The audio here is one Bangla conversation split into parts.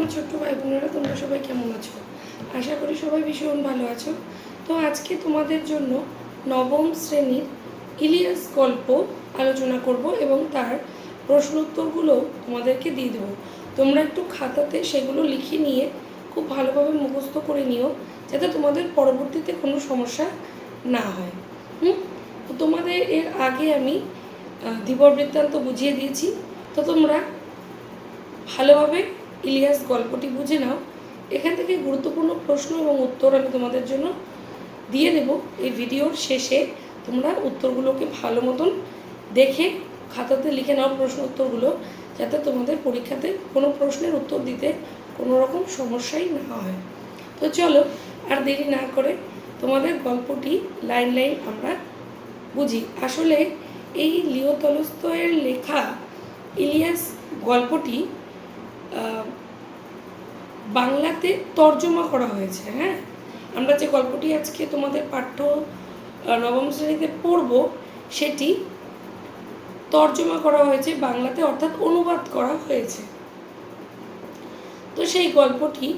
আমার ছোট্ট ভাই বোনেরা, তোমরা সবাই কেমন আছো? আশা করি সবাই ভীষণ ভালো আছো। তো আজকে তোমাদের জন্য নবম শ্রেণীর ইলিয়াস গল্প আলোচনা করব এবং তার প্রশ্ন উত্তরগুলো তোমাদেরকে দিয়ে দেবো। তোমরা একটু খাতাতে সেগুলো লিখে নিয়ে খুব ভালোভাবে মুখস্থ করে নিও, যাতে তোমাদের পরবর্তীতে কোনো সমস্যা না হয়। তো তোমাদের এর আগে আমি ধীবর বৃত্তান্ত বুঝিয়ে দিয়েছি, তো তোমরা ভালোভাবে ইলিয়াস গল্পটি বুঝে নাও। এখান থেকে গুরুত্বপূর্ণ প্রশ্ন এবং উত্তর আমি তোমাদের জন্য দিয়ে দেব। এই ভিডিওর শেষে তোমরা উত্তরগুলোকে ভালো মতন দেখে খাতাতে লিখে নাও প্রশ্ন উত্তরগুলো, যাতে তোমাদের পরীক্ষাতে কোনো প্রশ্নের উত্তর দিতে কোনো রকম সমস্যাই না হয়। তো চলো আর দেরি না করে তোমাদের গল্পটি লাইন লাইন আমরা বুঝি। আসলে এই লিও তলস্তয়ের লেখা ইলিয়াস গল্পটি বাংলাতে তর্জমা করা হয়েছে। হ্যাঁ, আমরা যে গল্পটি আজকে তোমাদের পাঠ্য নবম শ্রেণীতে পড়ব, সেটি তর্জমা করা হয়েছে বাংলাতে, অর্থাৎ অনুবাদ করা হয়েছে। তো সেই গল্পটি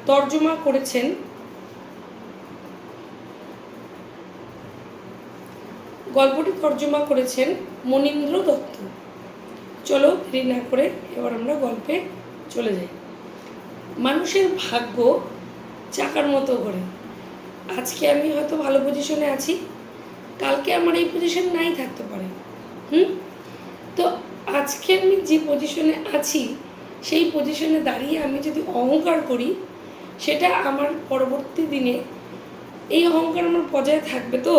তর্জমা করেছেন মনীন্দ্র দত্ত। চলো দেরি না করে এবার আমরা গল্পে চলে যাই। মানুষের ভাগ্য চাকার মতো ঘোরে। আজকে আমি হয়তো ভালো পজিশনে আছি, কালকে আমার এই পজিশন নাই থাকতে পারে। তো আজকে আমি যে পজিশনে আছি, সেই পজিশনে দাঁড়িয়ে আমি যদি অহংকার করি, সেটা আমার পরবর্তী দিনে এই অহংকার আমার বজায় থাকবে? তো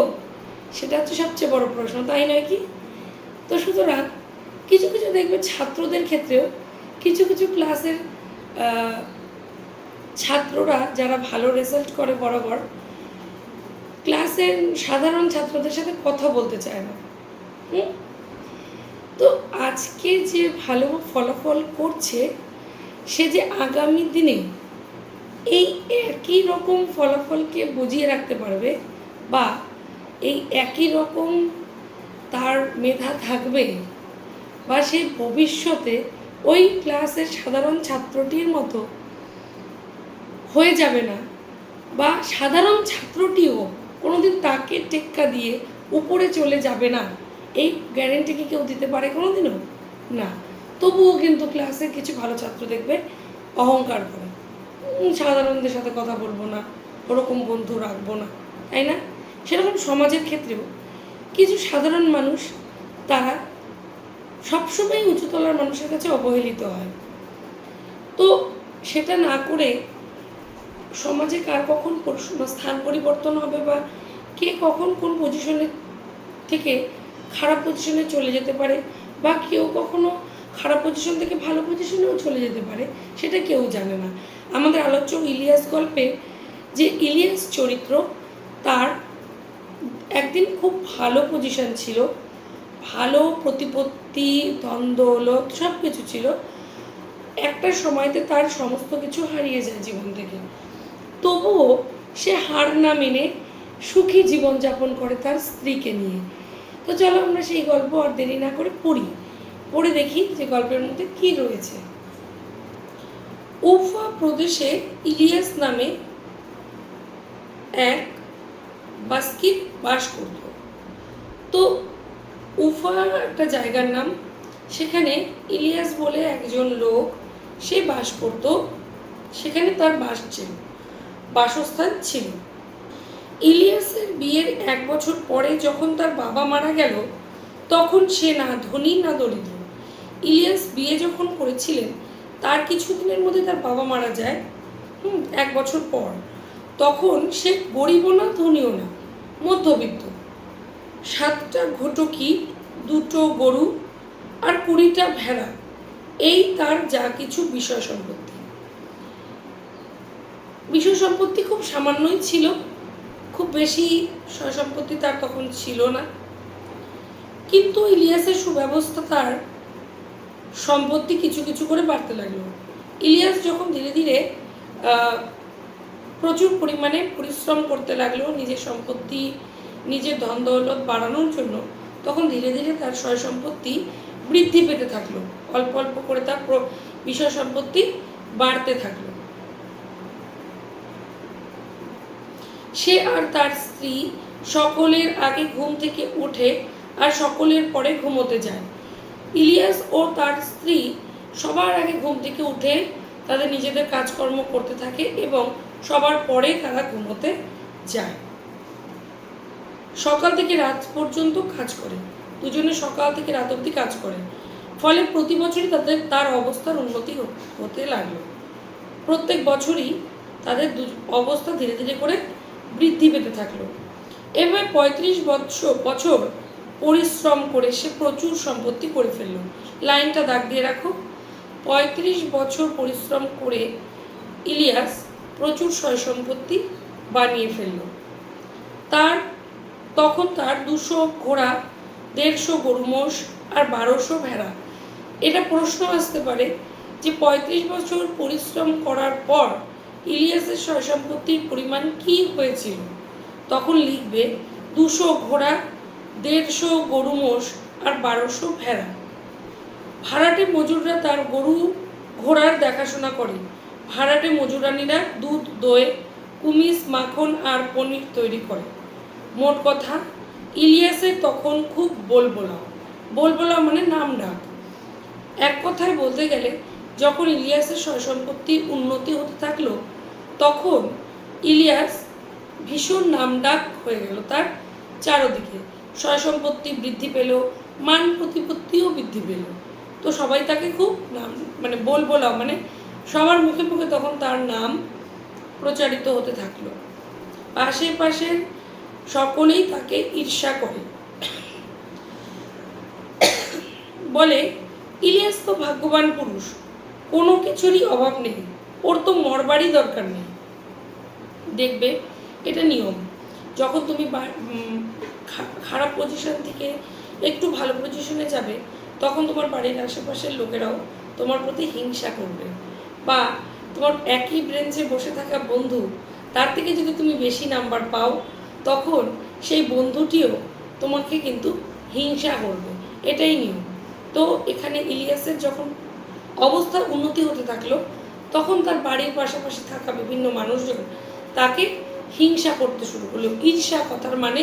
সেটা হচ্ছে সবচেয়ে বড় প্রশ্ন, তাই নয় কি? তো সুতরাং কিছু কিছু দেখবে ছাত্রদের ক্ষেত্রেও, কিছু কিছু ক্লাসের ছাত্ররা যারা ভালো রেজাল্ট করে বরাবর, ক্লাসের সাধারণ ছাত্রদের সাথে কথা বলতে চায় না। তো আজকে যে ভালো ফলাফল করছে, সে যে আগামী দিনে এই একই রকম ফলাফলকে বুঝিয়ে রাখতে পারবে, বা এই একই রকম তার মেধা থাকবে, বা সে ভবিষ্যতে ওই ক্লাসের সাধারণ ছাত্রটির মতো হয়ে যাবে না, বা সাধারণ ছাত্রটিও কোনোদিন তাকে টেক্কা দিয়ে উপরে চলে যাবে না, এই গ্যারেন্টি কি কেউ দিতে পারে কোনোদিনও? না। তবুও কিন্তু ক্লাসে কিছু ভালো ছাত্র দেখবে অহংকার করে, সাধারণদের সাথে কথা বলবো না, ওরকম বন্ধু রাখবো না, তাই না? সেরকম সমাজের ক্ষেত্রেও কিছু সাধারণ মানুষ, তারা সবসময় উঁচুতলার মানুষের কাছে অবহেলিত হয়। তো সেটা না করে সমাজে কার কখন স্থান পরিবর্তন হবে, বা কে কখন কোন পজিশনে থেকে খারাপ পজিশনে চলে যেতে পারে, বা কেউ কখনো খারাপ পজিশন থেকে ভালো পজিশনেও চলে যেতে পারে, সেটা কেউ জানে না। আমাদের আলোচ্য ইলিয়াস গল্পে যে ইলিয়াস চরিত্র, তার একদিন খুব ভালো পজিশন ছিল, ভালো প্রতিপত্তি, ধন দৌলত সব কিছু ছিল। একটা সময়তে তার সমস্ত কিছু হারিয়ে যায় জীবন থেকে। তবুও সে হার না মেনে সুখী জীবনযাপন করে তার স্ত্রীকে নিয়ে। তো চলো আমরা সেই গল্প আর দেরি না করে পড়ে দেখি যে গল্পের মধ্যে কি রয়েছে। উফা প্রদেশে ইলিয়াস নামে এক বাস্কির বাস করত। তো উফা একটা জায়গার নাম, সেখানে ইলিয়াস বলে একজন লোক, সে বাস করত। সেখানে তার বাসস্থান ছিল। ইলিয়াসের বিয়ের 1 বছর পরে যখন তার বাবা মারা গেল, তখন সে না ধনী না দরিদ্র। ইলিয়াস বিয়ে যখন করেছিলেন, তার কিছুদিনের মধ্যে তার বাবা মারা যায় 1 বছর পর। তখন সে গরিবও না ধনীও না, মধ্যবিত্ত। 7টা ঘটকি, 2টো গরু আর 20টা ভেড়া, এই তার যা কিছু বিষয় সম্পত্তি খুব সামান্যই ছিল, খুব বেশি সয় সম্পত্তি তার তখন ছিল না। কিন্তু ইলিয়াসের সুব্যবস্থা, তার সম্পত্তি কিছু কিছু করে বাড়তে লাগলো। ইলিয়াস যখন ধীরে ধীরে প্রচুর পরিমাণে পরিশ্রম করতে লাগলো নিজের সম্পত্তি, নিজের ধন দৌলত বাড়ানোর জন্য, তখন ধীরে ধীরে তার সয় সম্পত্তি বৃদ্ধি পেতে থাকলো। অল্প অল্প করে তার বিষয় সম্পত্তি বাড়তে থাকলো। সে আর তার স্ত্রী সকলের আগে ঘুম থেকে ওঠে আর সকলের পরে ঘুমোতে যায়। ইলিয়াস ও তার স্ত্রী সবার আগে ঘুম থেকে উঠে তাদের নিজেদের কাজকর্ম করতে থাকে এবং সবার পরে তারা ঘুমোতে যায়। সকাল থেকে রাত পর্যন্ত কাজ করে, দুজনে সকাল থেকে রাত অবধি কাজ করে। ফলে প্রতি বছরই তার অবস্থার উন্নতি হতে লাগলো। প্রত্যেক বছরই তাদের অবস্থা ধীরে ধীরে করে বৃদ্ধি পেতে থাকলো। এবার 35 বছর পরিশ্রম করে সে প্রচুর সম্পত্তি করে ফেলল। লাইনটা দাগ দিয়ে রাখো। 35 বছর পরিশ্রম করে ইলিয়াস প্রচুর সয় সম্পত্তি বানিয়ে ফেলল। তখন তার 200 ঘোড়া, 150 গরু মোষ আর 1200 ভেড়া। এটা প্রশ্ন আসতে পারে যে 35 বছর পরিশ্রম করার পর ইলিয়াসের সয় সম্পত্তির পরিমাণ কি হয়েছিল। তখন লিখবে 200 ঘোড়া, 150 গরু মোষ আর 1200 ভেড়া। ভাড়াটে মজুররা তার গরু ঘোড়ার দেখাশোনা করে। ভাড়াটে মজুরানীরা দুধ, দই, কুমিজ, মাখন আর পনির তৈরি করে। মোট কথা, ইলিয়াসের তখন খুব বলবোলা মানে নাম ডাক। এক কথায় বলতে গেলে যখন ইলিয়াসের সয় সম্পত্তির উন্নতি হতে থাকলো তখন ইলিয়াস ভীষণ নামডাক হয়ে গেল। তার চারদিকে সয় সম্পত্তি বৃদ্ধি পেল, মান প্রতিপত্তিও বৃদ্ধি পেল। তো সবাই তাকে খুব নাম মানে বলবোলা মানে সবার মুখে মুখে তখন তার নাম প্রচারিত হতে থাকলো। আশেপাশের সকলেই তাকে ঈর্ষা করে, বলে ইলিয়াস তো ভাগ্যবান পুরুষ, কোনো কিছুরই অভাব নেই, ওর তো মরবারই দরকার নেই। দেখবে এটা নিয়ম, যখন তুমি খারাপ পজিশন থেকে একটু ভালো পজিশনে যাবে তখন তোমার বাড়ির আশেপাশের লোকেরাও তোমার প্রতি হিংসা করবে, বা তোমার একই ব্রেঞ্চে বসে থাকা বন্ধু তার থেকে যদি তুমি বেশি নাম্বার পাও তখন সেই বন্ধুটিও তোমাকে কিন্তু হিংসা করবে। এটাই নিয়ম। তো এখানে ইলিয়াসের যখন অবস্থার উন্নতি হতে থাকলো তখন তার বাড়ির পাশাপাশি থাকা বিভিন্ন মানুষজন তাকে হিংসা করতে শুরু করলো। ঈর্ষা কথার মানে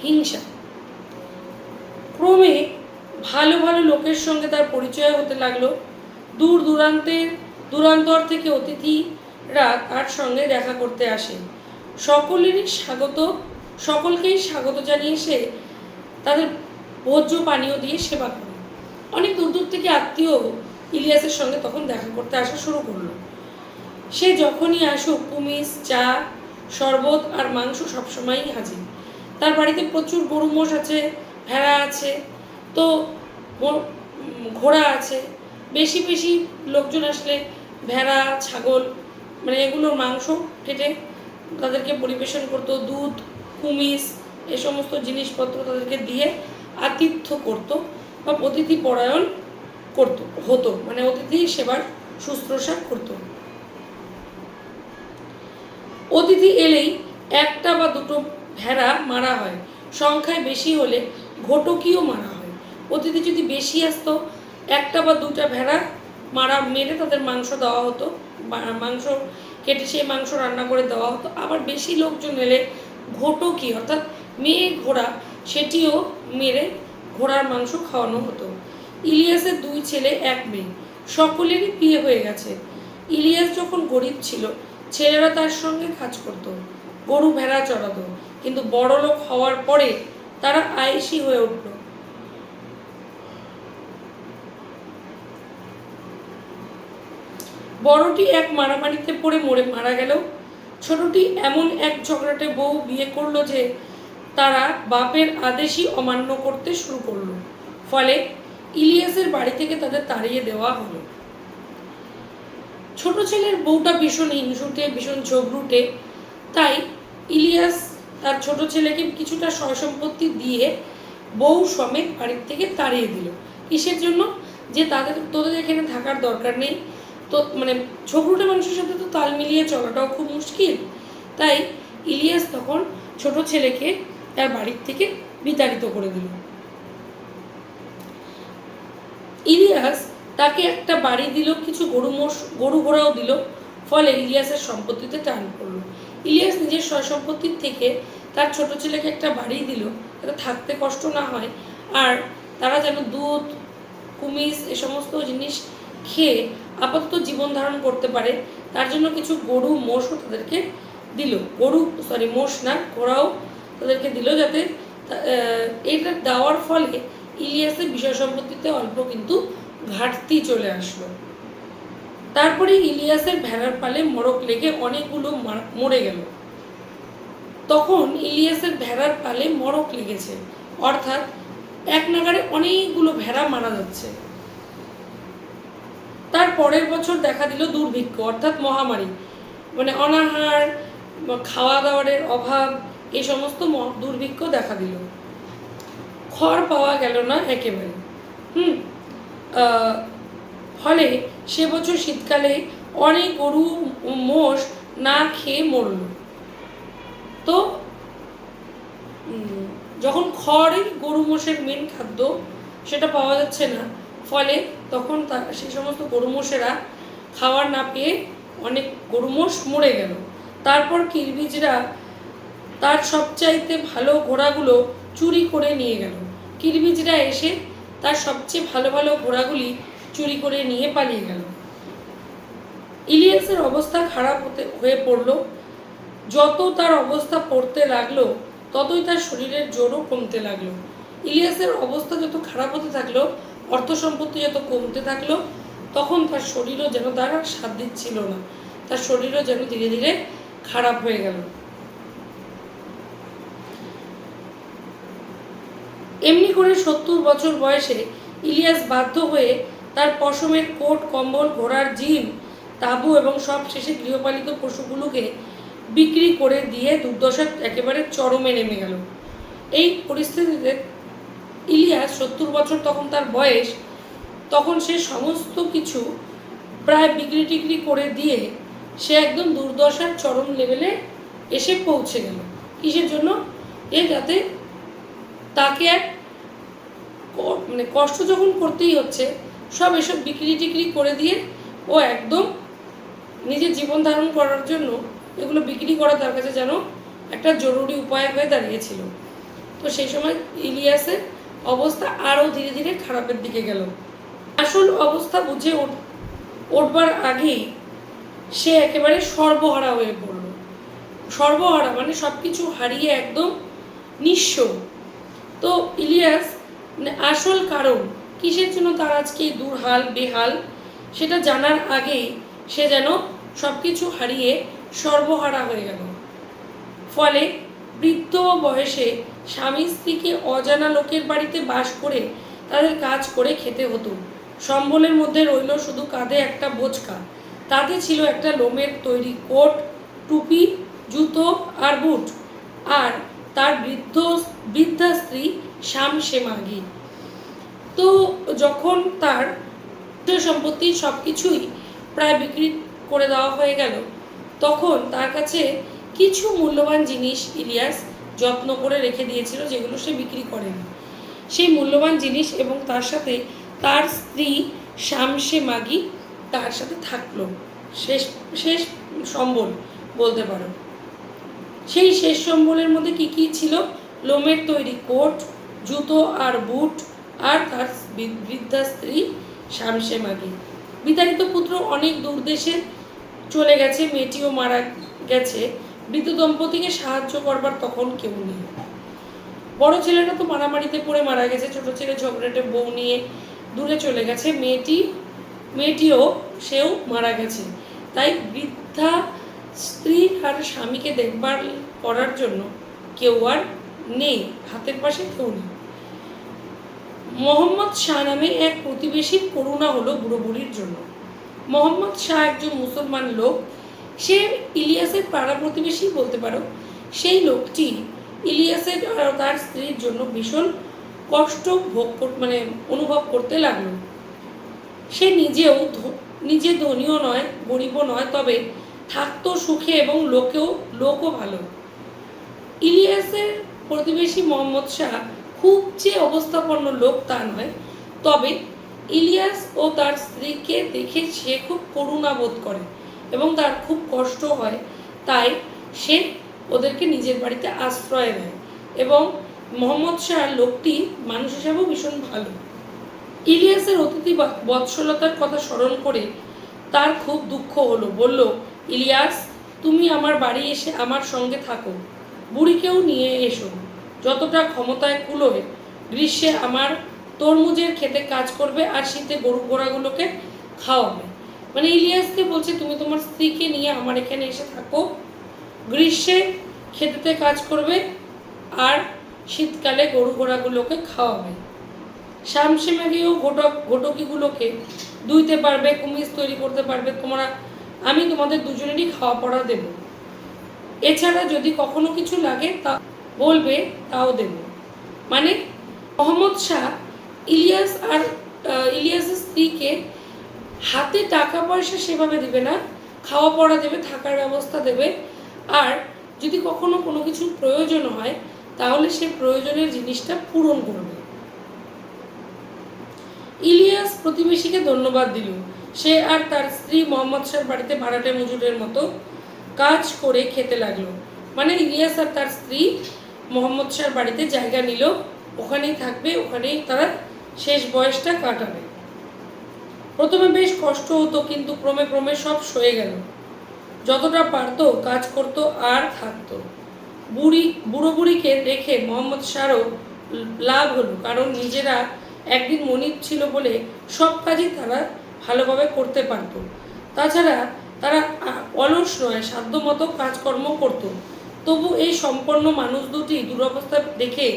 হিংসা। ক্রমে ভালো ভালো লোকের সঙ্গে তার পরিচয় হতে লাগলো। দূরান্তর থেকে অতিথিরা তার সঙ্গে দেখা করতে আসে। সকলকেই স্বাগত জানিয়ে সে তাদের ভোজ্য পানীয় দিয়ে সেবা করে। অনেক দূর থেকে আত্মীয় ইলিয়াসের সঙ্গে তখন দেখা করতে আসা শুরু করলো। সে যখনই আসুক কুমিজ, চা, শরবত আর মাংস সবসময়ই হাজির। তার বাড়িতে প্রচুর গরু মোষ আছে, ভেড়া আছে, তো ঘোড়া আছে। বেশি বেশি লোকজন আসলে ভেড়া, ছাগল মানে এগুলোর মাংস কেটে তাদেরকে পরিবেশন করতো। দুধ, কুমিজ এ সমস্ত জিনিসপত্র তাদেরকে দিয়ে আতিথ্য করতো বা অতিথি পরায়ণ হতো, মানে অতিথি সেবার শুশ্রূষা করতো। অতিথি এলেই একটা বা দুটো ভেড়া মারা হয়, সংখ্যায় বেশি হলে ঘটকিও মারা হয়। অতিথি যদি বেশি আসতো একটা বা দুটা ভেড়া মেরে তাদের মাংস দেওয়া হতো, মাংস কেটে সেই মাংস রান্না করে দেওয়া হতো। আবার বেশি লোকজন এলে ঘটকি অর্থাৎ মেয়ে ঘোড়া সেটিও মেরে ঘোড়ার মাংস খাওয়ানো হতো। ইলিয়াসের 2 ছেলে 1 মেয়ে, সকলেরই বিয়ে হয়ে গেছে। ইলিয়াস যখন গরিব ছিল ছেলেরা তার সঙ্গে কাজ করত, গরু ভেড়া চড়াতো, কিন্তু বড়লোক হওয়ার পরে তারা আয়েশি হয়ে উঠল। বড়টি এক মারামারিতে পড়ে মারা গেল। ছোটটি এমন এক ঝগড়াটে বউ বিয়ে করলো যে তারা বাপের আদেশই অমান্য করতে শুরু করলো। ফলে ইলিয়াসের বাড়ি থেকে তাদের তাড়িয়ে দেওয়া হলো। ছোট ছেলের বউটা ভীষণ হিংসুটে, ভীষণ ঝগড়ুটে। তাই ইলিয়াস তার ছোট ছেলেকে কিছুটা সয় সম্পত্তি দিয়ে বউ সমেত বাড়ির থেকে তাড়িয়ে দিল। কিসের জন্য? যে তোদের এখানে থাকার দরকার নেই। তো মানে ঝগড়ুটে মানুষের সাথে তো তাল মিলিয়ে চলাটাও খুব মুশকিল। তাই ইলিয়াস তখন ছোট ছেলেকে তার বাড়ির থেকে বিতাড়িত করে দিল। ইলিয়াস তাকে একটা বাড়ি দিল, কিছু গরু ঘোড়াও দিল, ফলে ইলিয়াসের সম্পত্তিতে টান পড়লো। ইলিয়াস নিজের সয় সম্পত্তির থেকে তার ছোট ছেলেকে একটা বাড়ি দিল, যাতে থাকতে কষ্ট না হয়, আর তারা যেন দুধ, কুমিজ এ সমস্ত জিনিস খেয়ে আপাতত জীবন ধারণ করতে পারে। তার জন্য কিছু গরু, মোষও তাদেরকে দিল, মোষ না, ঘোড়াও তাদেরকে দিল, যাতে এটা দেওয়ার ফলে ইলিয়াসের বিষয় সম্পত্তিতে অল্প কিন্তু ঘাটতি চলে আসলো। তারপরে ইলিয়াসের ভেড়ার পালে মড়ক লেগে অনেকগুলো মরে গেল। তখন ইলিয়াসের ভেড়ার পালে মড়ক লেগেছে, অর্থাৎ এক নাগাড়ে অনেকগুলো ভেড়া মারা যাচ্ছে। তার পরের বছর দেখা দিল দুর্ভিক্ষ, অর্থাৎ মহামারী, মানে অনাহার, খাওয়া দাওয়ারের অভাব, এই সমস্ত দুর্ভিক্ষ দেখা দিল। খড় পাওয়া গেল না একেবারে। ফলে সে বছর শীতকালে অনেক গরু, মোষ না খেয়ে মরল। তো যখন খড়ই গরু মোষের মেন খাদ্য, সেটা পাওয়া যাচ্ছে না, ফলে তখন সেই সমস্ত গরু মোষেরা খাবার না পেয়ে অনেক গরু মোষ মরে গেল। তারপর কিরবিজরা তার সবচাইতে ভালো ঘোড়াগুলো চুরি করে নিয়ে গেল। কিরবিজরা এসে তার সবচেয়ে ভালো ভালো ঘোড়াগুলি চুরি করে নিয়ে পালিয়ে গেল। ইলিয়াসের অবস্থা খারাপ হয়ে পড়ল। যত তার অবস্থা পড়তে লাগলো, ততই তার শরীরের জোরও কমতে লাগলো। ইলিয়াসের অবস্থা যত খারাপ হতে থাকলো, অর্থ সম্পত্তি যত কমতে থাকলো, তখন তার শরীরও যেন তার সাথ দিচ্ছিল না, তার শরীরও যেন ধীরে ধীরে খারাপ হয়ে গেল। এমনি করে 70 বছর বয়সে ইলিয়াস বাধ্য হয়ে তার পশমের কোট, কম্বল, ঘোড়ার জিন, তাঁবু এবং সব শেষে গৃহপালিত পশুগুলোকে বিক্রি করে দিয়ে দুর্দশা একেবারে চরমে নেমে গেল। এই পরিস্থিতিতে ইলিয়াস 70 বছর তখন তার বয়স, তখন সে সমস্ত কিছু প্রায় বিক্রি টিক্রি করে দিয়ে সে একদম দুর্দশার চরম লেভেলে এসে পৌঁছে গেল। কিসের জন্য? যাতে তাকে এক মানে কষ্ট যখন করতেই হচ্ছে, সব এসব বিক্রি টিক্রি করে দিয়ে ও একদম নিজের জীবন ধারণ করার জন্য এগুলো বিক্রি করা তার কাছে যেন একটা জরুরি উপায় হয়ে দাঁড়িয়েছিল। তো সেই সময় ইলিয়াসের অবস্থা আরও ধীরে ধীরে খারাপের দিকে গেল। আসল অবস্থা বুঝে উঠবার আগেই সে একেবারে সর্বহারা হয়ে পড়ল। সর্বহারা মানে সব কিছু হারিয়ে একদম নিঃস্ব। তো ইলিয়াস আসল কারণ কিসের জন্য তার আজকে দুর্হাল বেহাল, সেটা জানার আগেই সে যেন সব কিছু হারিয়ে সর্বহারা হয়ে গেল। ফলে বৃদ্ধ বয়সে স্বামী স্ত্রীকে অজানা লোকের বাড়িতে বাস করে তাদের কাজ করে খেতে হতো। সম্বলের মধ্যে রইল শুধু কাঁধে একটা বোঁচকা, তাতে ছিল একটা লোমের তৈরি কোট, টুপি, জুতো আর বুট, আর তার বৃদ্ধা স্ত্রী শামসেমাগি। তো যখন তার সম্পত্তি সব কিছুই প্রায় বিক্রি করে দেওয়া হয়ে গেল, তখন তার কাছে কিছু মূল্যবান জিনিস ইলিয়াস যত্ন করে রেখে দিয়েছিল, যেগুলো সে বিক্রি করেনি। সেই মূল্যবান জিনিস এবং তার সাথে তার স্ত্রী শামসেমাগি তার সাথে থাকলো, শেষ সম্বল বলতে পারো। সেই শেষ সম্বলের মধ্যে কি কি ছিল? লোমের তৈরি কোট, জুতো আর বুট, আর তার বৃদ্ধা স্ত্রী শামসেমাগি। বিতাড়িত পুত্র অনেক দূর দেশে চলে গেছে, মেয়েটিও মারা গেছে। বৃদ্ধ দম্পতিকে সাহায্য করবার তখন কেউ নেই। বড় ছেলেটা তো মারামারিতে পড়ে মারা গেছে, ছোট ছেলে ঝগড়াটে বউ নিয়ে দূরে চলে গেছে, মেয়েটিও সেও মারা গেছে। তাই বৃদ্ধা স্ত্রী আর স্বামীকে দেখভাল করার জন্য কেউ আর নেই, হাতের পাশে কেউ নেই। মোহাম্মদ শাহ নামে এক প্রতিবেশীর করুণা হলো বুড়ো বুড়ির জন্য। মোহাম্মদ শাহ একজন মুসলমান লোক, সে ইলিয়াসের পাড়া প্রতিবেশী বলতে পারো। সেই লোকটি ইলিয়াসের আর তার স্ত্রীর জন্য ভীষণ কষ্ট অনুভব করতে লাগলো। সে নিজে ধনীও নয়, গরিবও নয়, তবে থাকতো সুখে এবং লোকও ভালো। ইলিয়াসের প্রতিবেশী মোহাম্মদ শাহ খুব যে অবস্থাপন্ন লোক তা নয়, তবে ইলিয়াস ও তার স্ত্রীকে দেখে সে খুব করুণা বোধ করে এবং তার খুব কষ্ট হয়, তাই সে ওদেরকে নিজের বাড়িতে আশ্রয় দেয়। এবং মোহাম্মদ শাহ লোকটি মানুষ হিসাবেও ভীষণ ভালো। ইলিয়াসের অতিথি বৎসলতার কথা স্মরণ করে তার খুব দুঃখ হলো। বলল, ইলিয়াস, তুমি আমার বাড়ি এসে আমার সঙ্গে থাকো, বুড়িকেও নিয়ে এসো, যতটা ক্ষমতায় কুলোয় গ্রীষ্মে আমার তরমুজের খেতে কাজ করবে আর শীতে গরু ঘোড়াগুলোকে খাওয়াবে। মানে ইলিয়াসকে বলছে, তুমি তোমার স্ত্রীকে নিয়ে আমার এখানে এসে থাকো, গ্রীষ্মে খেতেতে কাজ করবে আর শীতকালে গরু ঘোড়াগুলোকে খাওয়াবে। শামসেমাগিও ঘটকিগুলোকে ধুইতে পারবে, কুমিজ তৈরি করতে পারবে, আমি তোমাদের দুজনেরই খাওয়া পড়া দেব। এছাড়া যদি কখনো কিছু লাগে তা বলবে, তাও দেব। মানে মোহাম্মদ শাহ ইলিয়াসের স্ত্রীকে হাতে টাকা পয়সা সেভাবে দেবে না, খাওয়া পড়া দেবে, থাকার ব্যবস্থা দেবে, আর যদি কখনো কোনো কিছুর প্রয়োজন হয় তাহলে সে প্রয়োজনের জিনিসটা পূরণ করবে। ইলিয়াস প্রতিবেশীকে ধন্যবাদ দিল। সে আর তার স্ত্রী মোহাম্মদ শাহর বাড়িতে ভাড়াটে মজুরের মতো কাজ করে খেতে লাগলো। মানে ইলিয়াস আর তার স্ত্রী মোহাম্মদ শাহর বাড়িতে জায়গা নিল, ওখানেই থাকবে, ওখানেই তারা শেষ বয়সটা কাটাবে। প্রথমে বেশ কষ্ট হতো, কিন্তু ক্রমে ক্রমে সব সয়ে গেল। যতটা পারতো কাজ করতো আর থাকতো। বুড়ো বুড়িকে রেখে মোহাম্মদ শাহরও লাভ হলো, কারণ নিজেরা একদিন মনিব ছিল বলে সব কাজই তারা ভালোভাবে করতে পারত। তাছাড়া তারা অলস নয়, সাধ্যমতো কাজকর্ম করত। তবু এই সম্পন্ন মানুষ দুটি দুরবস্থা দেখে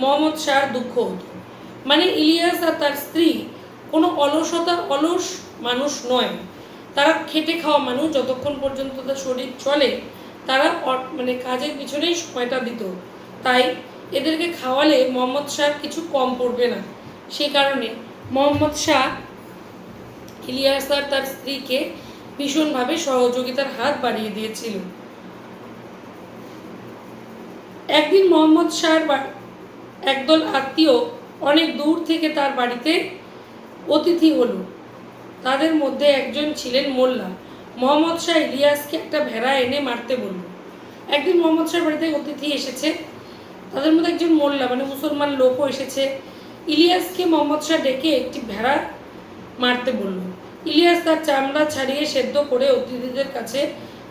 মোহাম্মদ শাহর দুঃখ হতো। মানে ইলিয়াস আর তার স্ত্রী কোনো অলস মানুষ নয়, তারা খেটে খাওয়া মানুষ। যতক্ষণ পর্যন্ত তার শরীর চলে তারা মানে কাজের পিছনেই সময়টা দিত। তাই এদেরকে খাওয়ালে মোহাম্মদ শাহ কিছু কম পড়বে না। সেই কারণে মোহাম্মদ শাহ ইলিয়াস আর তার স্ত্রীকে ভীষণভাবে সহযোগিতার হাত বাড়িয়ে দিয়েছিল। একদিন মোহাম্মদ শাহর একদল আত্মীয় অনেক দূর থেকে তার বাড়িতে অতিথি হলো। তাদের মধ্যে একজন ছিলেন মোল্লা। মোহাম্মদ শাহ ইলিয়াসকে একটা ভেড়া এনে মারতে বলল। একদিন মোহাম্মদ শাহর বাড়িতে অতিথি এসেছে, তাদের মধ্যে একজন মোল্লা মানে মুসলমান লোকও এসেছে। ইলিয়াসকে মোহাম্মদ শাহ ডেকে একটি ভেড়া মারতে বলল। ইলিয়াস তার চামড়া ছাড়িয়ে সেদ্ধ করে অতিথিদের কাছে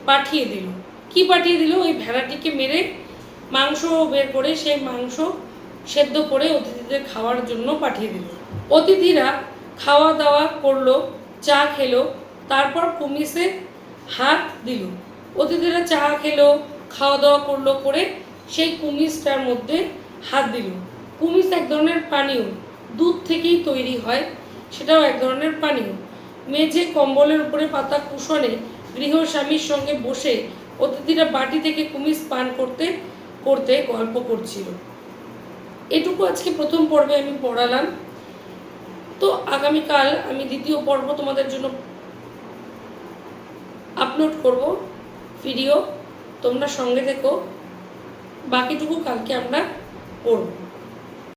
পাঠিয়ে দিল। কি পাঠিয়ে দিল? ওই ভেড়াটিকে মেরে মাংস বের করে সেই মাংস সেদ্ধ করে অতিথিদের খাওয়ার জন্য পাঠিয়ে দিল। অতিথিরা খাওয়া দাওয়া করলো, চা খেলো, তারপর কুমিসে হাত দিল। অতিথিরা চা খেলো, খাওয়া দাওয়া করলো, করে সেই কুমিজটার মধ্যে হাত দিল। কুমিজ এক ধরনের পানীয়, দুধ থেকেই তৈরি হয়, সেটাও এক ধরনের পানীয়। মেঝে কম্বলের উপরে পাতা কুশনে গৃহস্বামীর সঙ্গে বসে অতিথিরা বাটি থেকে কুমিজ পান করতে করতে গল্প করছিল। এটুকু আজকে প্রথম পর্বে আমি পড়ালাম। তো আগামীকাল আমি দ্বিতীয় পর্ব তোমাদের জন্য আপলোড করব ভিডিও, তোমরা সঙ্গে থেকো। বাকিটুকু কালকে আমরা পড়ব।